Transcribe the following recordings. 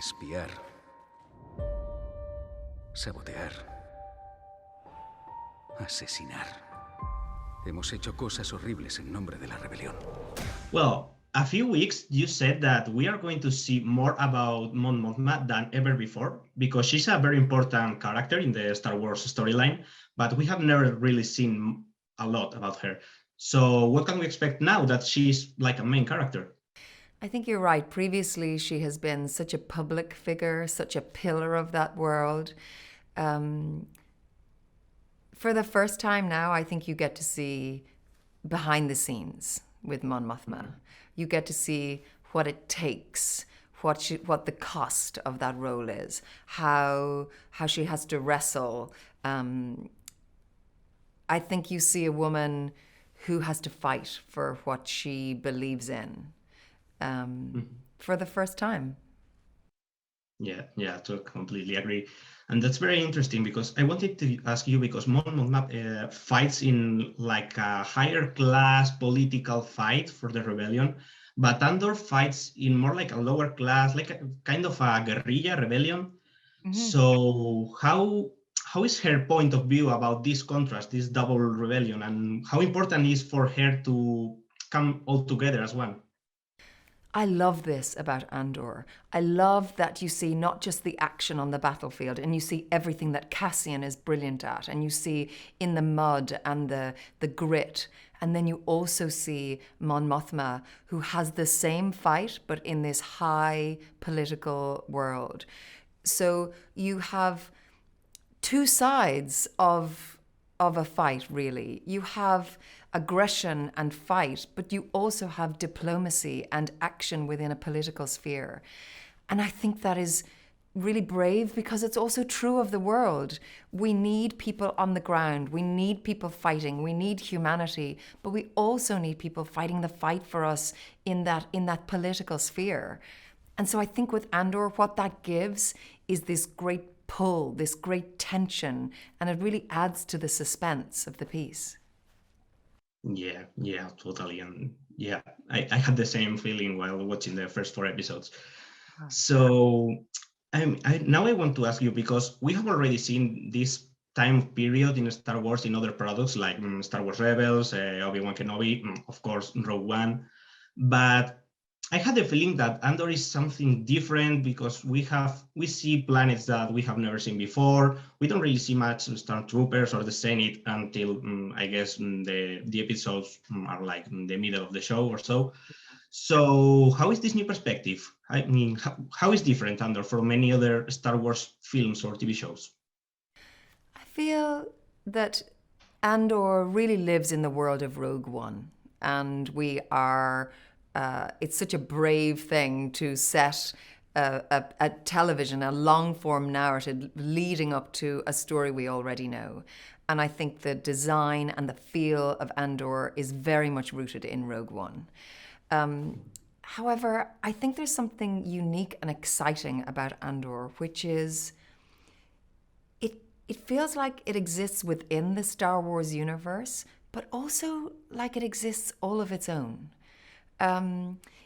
espiar, sabotear, asesinar. Hemos hecho cosas horribles en nombre de la rebelión. Well, a few weeks you said that we are going to see more about Mon Mothma than ever before, because she's a very important character in the Star Wars storyline, but we have never really seen a lot about her. So what can we expect now that she's like a main character? I think you're right. Previously, she has been such a public figure, such a pillar of that world. For the first time now, I think you get to see behind the scenes with Mon Mothma. You get to see what it takes, what the cost of that role is, how she has to wrestle. I think you see a woman who has to fight for what she believes in for the first time. Yeah, to completely agree. And that's very interesting because I wanted to ask you, because Mon Mothma fights in like a higher class political fight for the rebellion, but Andor fights in more like a lower class, like a kind of a guerrilla rebellion. So how is her point of view about this contrast, this double rebellion, and how important is for her to come all together as one? I love this about Andor. I love that you see not just the action on the battlefield, and you see everything that Cassian is brilliant at, and you see in the mud and the grit. And then you also see Mon Mothma, who has the same fight, but in this high political world. So you have two sides of a fight, really. You have aggression and fight, but you also have diplomacy and action within a political sphere. And I think that is really brave because it's also true of the world. We need people on the ground. We need people fighting. We need humanity, but we also need people fighting the fight for us in that political sphere. And so I think with Andor, what that gives is this great pull, this great tension, and it really adds to the suspense of the piece. Yeah, totally. And yeah, I had the same feeling while watching the first 4 episodes. So now I want to ask you, because we have already seen this time period in Star Wars in other products like Star Wars Rebels, Obi-Wan Kenobi, of course, Rogue One. But I had the feeling that Andor is something different because we see planets that we have never seen before. We don't really see much Stormtroopers or the Senate until I guess the episodes are like in the middle of the show or so. So how is this new perspective? I mean, how is different Andor from many other Star Wars films or TV shows? I feel that Andor really lives in the world of Rogue One, and we are. It's such a brave thing to set a television, a long-form narrative leading up to a story we already know. And I think the design and the feel of Andor is very much rooted in Rogue One. However, I think there's something unique and exciting about Andor, which is it feels like it exists within the Star Wars universe, but also like it exists all of its own.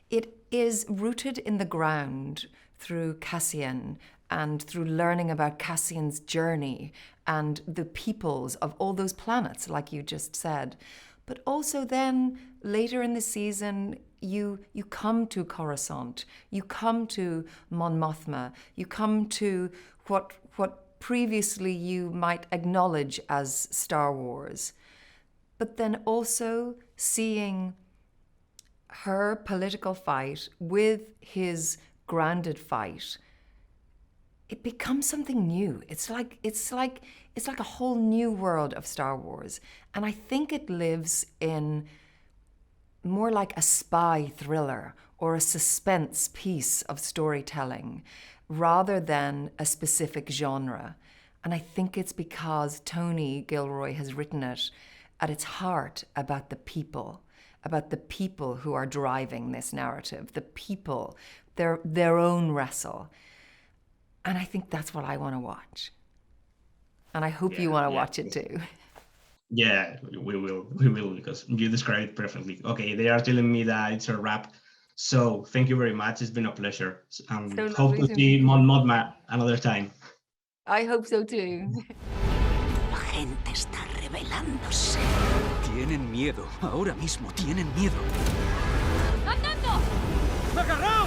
It is rooted in the ground through Cassian and through learning about Cassian's journey and the peoples of all those planets, like you just said. But also then later in the season, you come to Coruscant, you come to Mon Mothma, you come to what previously you might acknowledge as Star Wars. But then also seeing her political fight with his grounded fight, it becomes something new. It's like a whole new world of Star Wars. And I think it lives in more like a spy thriller or a suspense piece of storytelling rather than a specific genre. And I think it's because Tony Gilroy has written it at its heart about the people who are driving this narrative, the people, their own wrestle. And I think that's what I want to watch. And I hope you want to watch it too. Yeah, we will, because you described it perfectly. Okay, they are telling me that it's a wrap. So thank you very much. It's been a pleasure. So Hope lovely to to see meet Mon Mothma another time. I hope so too. La gente está rebelándose. Tienen miedo. Ahora mismo tienen miedo. ¡Andando! ¡Agarraos!